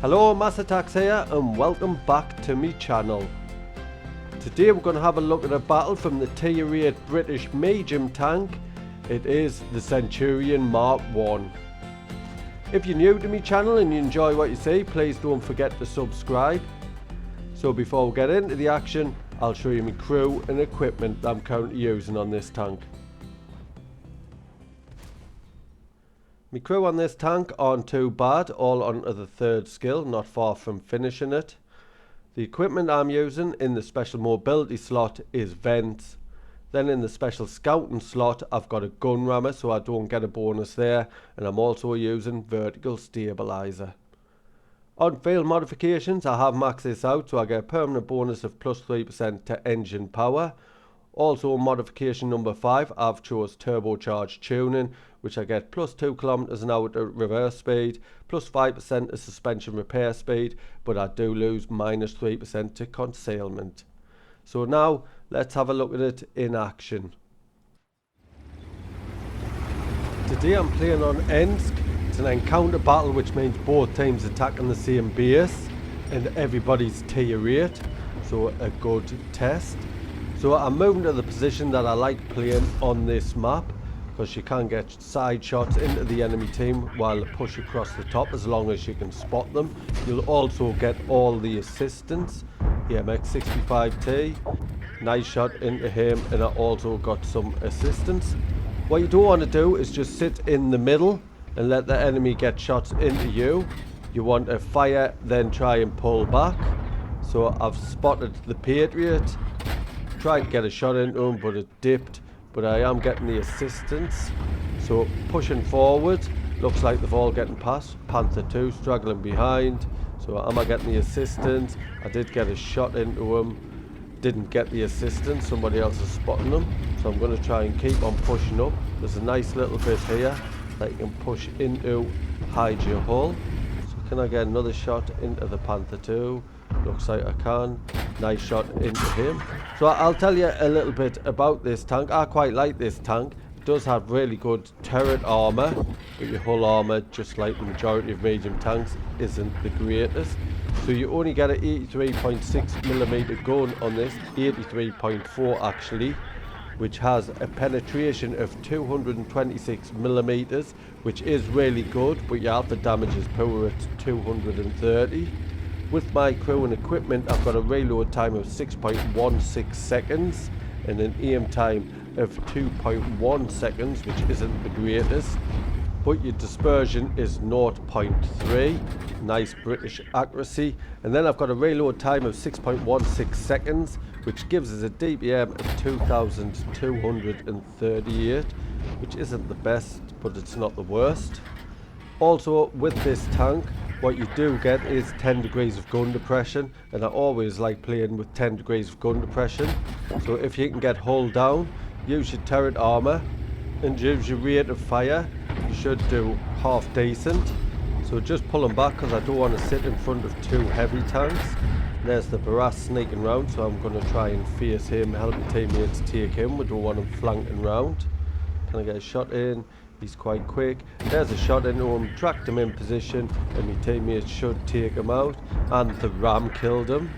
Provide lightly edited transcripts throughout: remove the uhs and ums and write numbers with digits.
Hello, Mass Attacks here and welcome back to my channel. Today we're going to have a look at a battle from the Tier 8 British medium tank. It is the Centurion Mark 1. If you're new to my channel and you enjoy what you see, please don't forget to subscribe. So before we get into the action, I'll show you my crew and equipment that I'm currently using on this tank. My crew on this tank aren't too bad, all onto the 3rd skill, not far from finishing it. The equipment I'm using in the special mobility slot is vents. Then in the special scouting slot I've got a gun rammer so I don't get a bonus there, and I'm also using vertical stabilizer. On field modifications I have maxed this out so I get a permanent bonus of plus 3% to engine power. Also modification number 5, I've chose turbocharged tuning, which I get plus 2 km an hour to reverse speed, plus 5% to suspension repair speed, but I do lose minus 3% to concealment. So now let's have a look at it in action. Today I'm playing on Ensk. It's an encounter battle, which means both teams attacking the same base and everybody's tier 8, so a good test. So I'm moving to the position that I like playing on this map, because you can get side shots into the enemy team while they push across the top as long as you can spot them. You'll also get all the assistance. MX65T, nice shot into him, and I also got some assistance. What you don't want to do is just sit in the middle and let the enemy get shots into you. You want to fire, then try and pull back. So I've spotted the Patriot, tried to get a shot into him but it dipped, but I am getting the assistance. So pushing forward, looks like they've all getting past. Panther 2 struggling behind, so am I getting the assistance? I did get a shot into him, didn't get the assistance, somebody else is spotting them, so I'm going to try and keep on pushing up. There's a nice little bit here that you can push into, hide your hull. So can I get another shot into the Panther 2? Looks like I can. Nice shot into him. So I'll tell you a little bit about this tank. I quite like this tank. It does have really good turret armor, but your hull armor, just like the majority of medium tanks, isn't the greatest. So you only get an 83.6mm gun on this, 83.4 actually, which has a penetration of 226mm, which is really good, but your alpha damage is poor at 230. With my crew and equipment, I've got a reload time of 6.16 seconds and an aim time of 2.1 seconds, which isn't the greatest. But your dispersion is 0.3, nice British accuracy. And then I've got a reload time of 6.16 seconds, which gives us a DPM of 2,238, which isn't the best, but it's not the worst. Also, with this tank, what you do get is 10 degrees of gun depression, and I always like playing with 10 degrees of gun depression. So if you can get hull down, use your turret armor and use your rate of fire, you should do half decent. So just pulling back because I don't want to sit in front of 2 heavy tanks. There's the Barras sneaking round, so I'm going to try and face him, help my teammates take him. We don't want him flanking round. Can I get a shot in? He's quite quick. There's a shot into him, tracked him in position, and my teammates should take him out. And the ram killed him.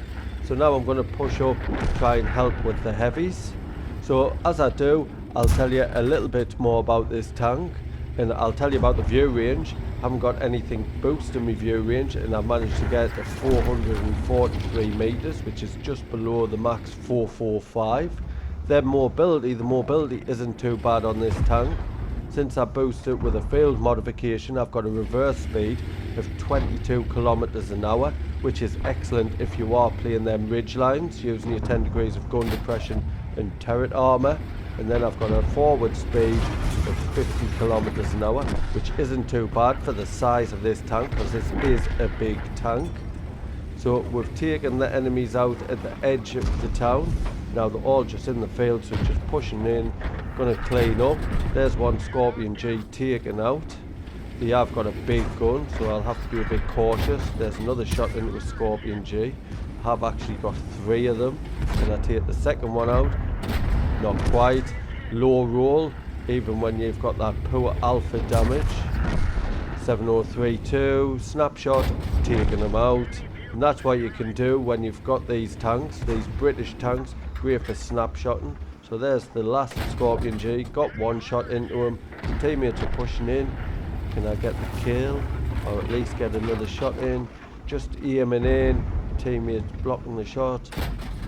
So now I'm going to push up, try and help with the heavies. So as I do, I'll tell you a little bit more about this tank, and I'll tell you about the view range. I haven't got anything boosting my view range, and I've managed to get to 443 meters, which is just below the max 445. Then mobility, the mobility isn't too bad on this tank. Since I boosted it with a field modification, I've got a reverse speed of 22 km an hour, which is excellent if you are playing them ridge lines using your 10 degrees of gun depression and turret armor. And then I've got a forward speed of 50 km an hour, which isn't too bad for the size of this tank, because this is a big tank. So we've taken the enemies out at the edge of the town. Now they're all just in the field, so just pushing in, going to clean up. There's one Scorpion G taken out. They have got a big gun, so I'll have to be a bit cautious. There's another shot into a Scorpion G. I have actually got 3 of them. And I take the second one out. Not quite. Low roll, even when you've got that poor alpha damage. 7032, snapshot, taking them out. And that's what you can do when you've got these tanks, these British tanks, great for snapshotting. So there's the last Scorpion G, got one shot into him, teammates are pushing in. Can I get the kill, or at least get another shot in? Just aiming in, teammates blocking the shot.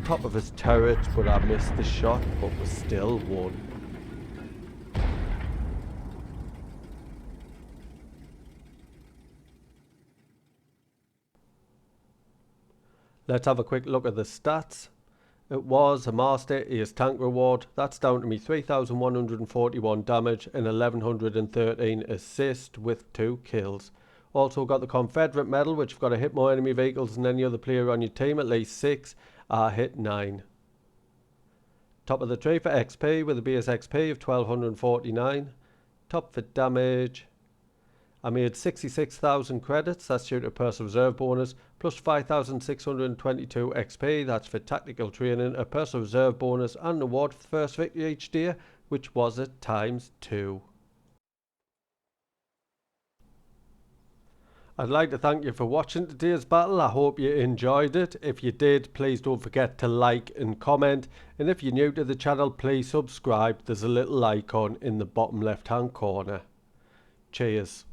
Top of his turret, but I missed the shot, but was still won. Let's have a quick look at the stats. It was a Master Ace tank reward. That's down to me 3,141 damage and 1,113 assist with 2 kills. Also got the Confederate medal, which have got to hit more enemy vehicles than any other player on your team, at least 6. I hit 9. Top of the tree for XP with a base XP of 1,249. Top for damage. I made 66,000 credits, that's due to Personal Reserve bonus, plus 5,622 XP, that's for tactical training, a Personal Reserve bonus, and an award for the first victory each day, which was at ×2. I'd like to thank you for watching today's battle. I hope you enjoyed it. If you did, please don't forget to like and comment. And if you're new to the channel, please subscribe. There's a little icon in the bottom left hand corner. Cheers.